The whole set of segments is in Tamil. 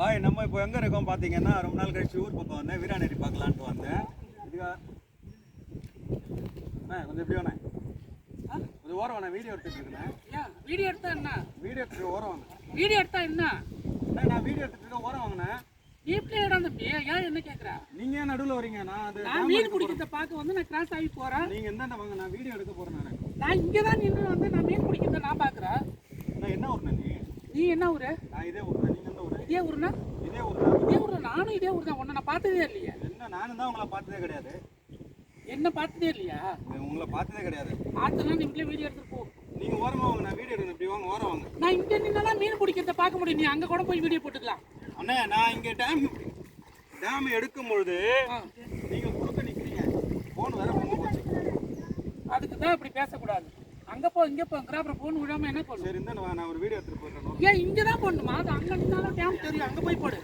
ஹாய், நம்ம இப்போ எங்கே இருக்கோம் பார்த்தீங்கன்னா, ரொம்ப நாள் கழிச்சு ஊர் பக்கம் வந்தேன். வீராநேரி பார்க்கலான்ட்டு வந்தேன். இதுக்கா கொஞ்சம் எப்படி வேணே கொஞ்சம் ஓரம் வேணே, வீடியோ எடுத்துட்டு இருக்கேன். வீடியோ எடுத்தா என்ன? வீடியோ எடுத்துட்டு ஓரம் வாங்க. வீடியோ எடுத்தா என்ன? நான் வீடியோ எடுத்துட்டு ஓரம் வாங்கினேன். வீட்டிலே இடம் தம்பி, ஏன் என்ன கேட்குற? நீங்கள் ஏன் நடுவில் வரீங்க? நான் மீன் பிடிக்கிறத பார்க்க வந்து நான் கிராஸ் ஆகி போகிறேன். நீங்கள் எந்தாண்ட வாங்க, நான் வீடியோ எடுக்க போகிறேன். நான் இங்கே தான் நின்று வந்து நான் மீன் பிடிக்கிறத நான் பார்க்குறேன். நான் என்ன ஊர்ண்ணே? நீ என்ன ஊர்? நான் இதே ஊர் தான். நீங்கள் எந்த ஊர்? இதே ஊர்னா? இதே ஊர் தான். இதே ஊர். நானும் இதே ஊர் தான். உன்னை நான் பார்த்ததே இல்லையா? என்ன, நானும் தான் உங்களை பார்த்ததே கிடையாது. என்ன பார்த்ததே இல்லையா? உங்களை பார்த்ததே கிடையாது. பார்த்தனா நீங்களே வீடியோ எடுத்துட்டு போ. நீங்கள் ஓரமாக வாங்க, நான் வீடியோ எடுக்கணும். இப்படி வாங்க, ஓரம் வாங்க. நான் இங்கே நின்னாலும் மீன் பிடிக்கிறத பார்க்க முடியும். நீ அங்கே கூட போய் வீடியோ போட்டுக்கலாம். அண்ணே, நான் இங்கே டேம் எடுக்கும் பொழுது நீங்கள் குறுக்க நிற்கிறீங்க. ஃபோன் வேற ஒன்று போச்சு. அதுக்கு தான் இப்படி பேசக்கூடாது. அங்கே போ, இங்கே போங்கிற, அப்புறம் ஃபோன் விடாமல் என்ன பண்ணும்? சரி, இருந்தா நான் ஒரு வீடியோ எடுத்துட்டு போகிறேன். ஏன் இங்கே தான் போடணுமா? அது அங்கே நின்னாலும் டேம் தெரியும். அங்கே போய் போடு.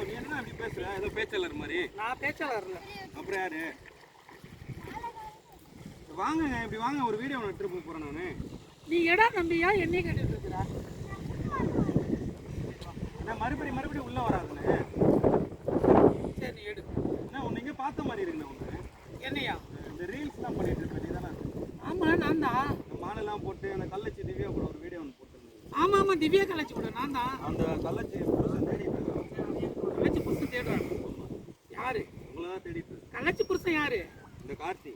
நீ என்ன அப்படி பேசுற? ஏதோ பேச்சாளர் மாதிரி. நான் பேச்சாளர் இல்லை. அப்புறம் யாரு? வாங்க, இப்படி வாங்க, ஒரு வீடியோ ஒன்று எடுத்துட்டு போகிறேன். நான் நீ எடா நம்பியா என்னையே கேட்டுட்டு இருக்கிறா? நான் மறுபடியும் உள்ளே வராதுண்ணே. சரி எடு. என்ன ஒன்று இங்கே பார்த்த மாதிரி இருக்குண்ணே. ஒன்று என்னையா? இந்த ரீல்ஸ்லாம் பண்ணிட்டு இருப்பேன். நீ தானே? ஆமாம், நான் தான். இந்த மாலைலாம் போட்டு அந்த கள்ளச்சி திவ்யா கூட ஒரு வீடியோ ஒன்று போட்டுருந்தேன். ஆமாம், திவ்யா கள்ளச்சி கூட நான் தான். அந்த கள்ளச்சி புருஷன் தேடிட்டு இருக்கேன். கள்ளச்சி புருஷன் தேடுறாரு. யாரு? உங்களை தான் தேடிட்டு இருக்கேன். கள்ளச்சி புருஷன் யாரு? இந்த கார்த்தி.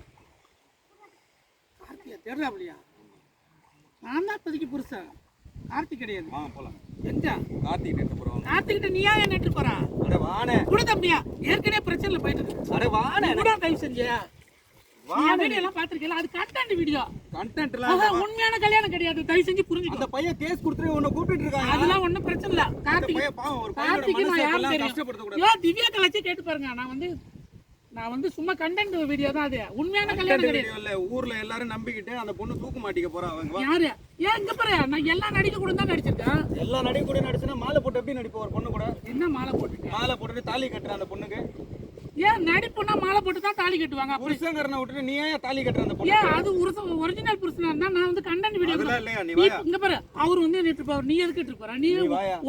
கார்த்தியா தேடுறா? அப்படியா? நான் தான் இப்போதைக்கு புருஷன். கார்த்தி கிடையாது. வாங்க போகலாம். எங்க? கார்த்திகிட்ட எடுத்து போகிறோம். கார்த்திகிட்ட நீயா என்ன எடுத்து போறா? அட வாணே. கூட தம்பியா, ஏற்கனவே பிரச்சனைல போயிட்டு இருக்கு. அட வாணே. கூட தயவு செஞ்சியா? வீடியோ எல்லாம் பாத்திருக்கீங்களா? அது கண்டென்ட் வீடியோ. கண்டென்ட்லாம் உண்மையான கல்யாணம் கிடையாது. தயவு செஞ்சு புரிஞ்சுக்கோ. அந்த பையன் கேஸ் கொடுத்துட்டு உன்னை கூப்பிட்டு இருக்காங்க. அதெல்லாம் ஒண்ணும் பிரச்சனை இல்ல. கார்த்திக் கார்த்திக் நான் யாரும் தெரியும். கஷ்டப்படுத்த ஏன் திவ்யா கலச்சி கேட்டு பாருங்க. நான் வந்து சும்மா கண்டென்ட் வீடியோ தான். அது உண்மையான கல்யாணம் கிடையாது. இல்ல, ஊர்ல எல்லாரும் நம்பிக்கிட்டு அந்த பொண்ணு தூக்கு மாட்டிக்க போறா. அவங்க யாரு? ஏன் இங்க பாரு, நான் எல்லா நடிக்க கூட தான் நடிச்சிருக்கேன். எல்லா நடிக்க கூட நடிச்சுனா மாலை போட்டு எப்படி நடிப்ப? ஒரு பொண்ணு கூட என்ன மாலை போட்டுட்டு? மாலை போட்டுட்டு தாலி கட்டுற அந்த பொண்ணுக்கு ஏன் நடிப்புனா மாலை போட்டு தான் தாலி கட்டுவாங்க? புருஷங்கரனை விட்டுட்டு நீ ஏன் தாலி கட்டுற அந்த பொண்ணு? ஏன் அது ஒரிஜினல் புருஷனா இருந்தா நான் வந்து கண்டென்ட் வீடியோ இல்லையா? நீ வாயா. இங்க பாரு, அவர் வந்து நேற்று பாரு, நீ எதுக்கு கேட்டு போற? நீ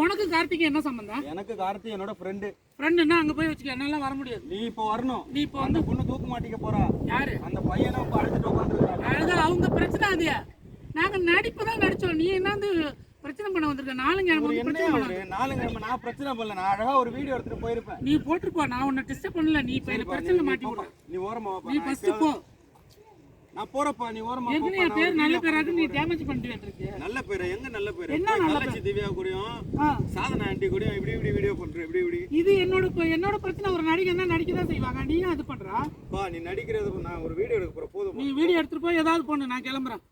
உனக்கு கார்த்திக் என்ன சம்பந்தம்? எனக்கு கார்த்தி என்னோட ஃப்ரெண்டுன்னா அங்க போய் வச்சுக்க. என்னால வர முடியாது. நீ இப்போ வரணும். நீ இப்போ அந்த பொண்ணு தூக்கு மாட்டிக்க போறா. யாரு? அந்த பையனை இப்ப அழைச்சிட்டு உட்காந்துருக்காங்க. அழகா அவங்க பிரச்சனை. அது நாங்க நடிப்பு தான் நடிச்சோம். நீ என்ன பிரச்சனை பண்ண வந்திருக்க? நாளுங்க நான் பிரச்சனை பண்ணல. நான் அழகா ஒரு வீடியோ எடுத்துட்டு போயிருப்பேன். நீ போட்டுப்போ. நான் உன்னை டிஸ்டர்ப் பண்ணல. நீ இப்ப என்ன பிரச்சனை மாட்டி விடுற. நீ ஓரமா வா. நீ ஃபர்ஸ்ட் போ. நான் போறப்பா, நீ ஓரமா போ. ஏற்கனவே என் பேர் நல்ல பேராக்கு நீ டேமேஜ் பண்ணிட்டு வந்துருக்கு. நல்ல பேர் எங்க? நல்ல பேர் என்ன? கள்ளச்சி திவ்யா கூடயும் சாதனா ஆண்டி கூடயும் இப்படி வீடியோ பண்ற. இப்படி இது என்னோட பிரச்சனை. ஒரு நடிகை தான் நடிக்க தான் செய்வாங்க. நீ அது பண்றா? பா, நீ நடிக்கிறது. நான் ஒரு வீடியோ எடுக்க போற. போதும், நீ வீடியோ எடுத்துட்டு போய் ஏதாவது பண்ணு. நான் கிளம்புறேன்.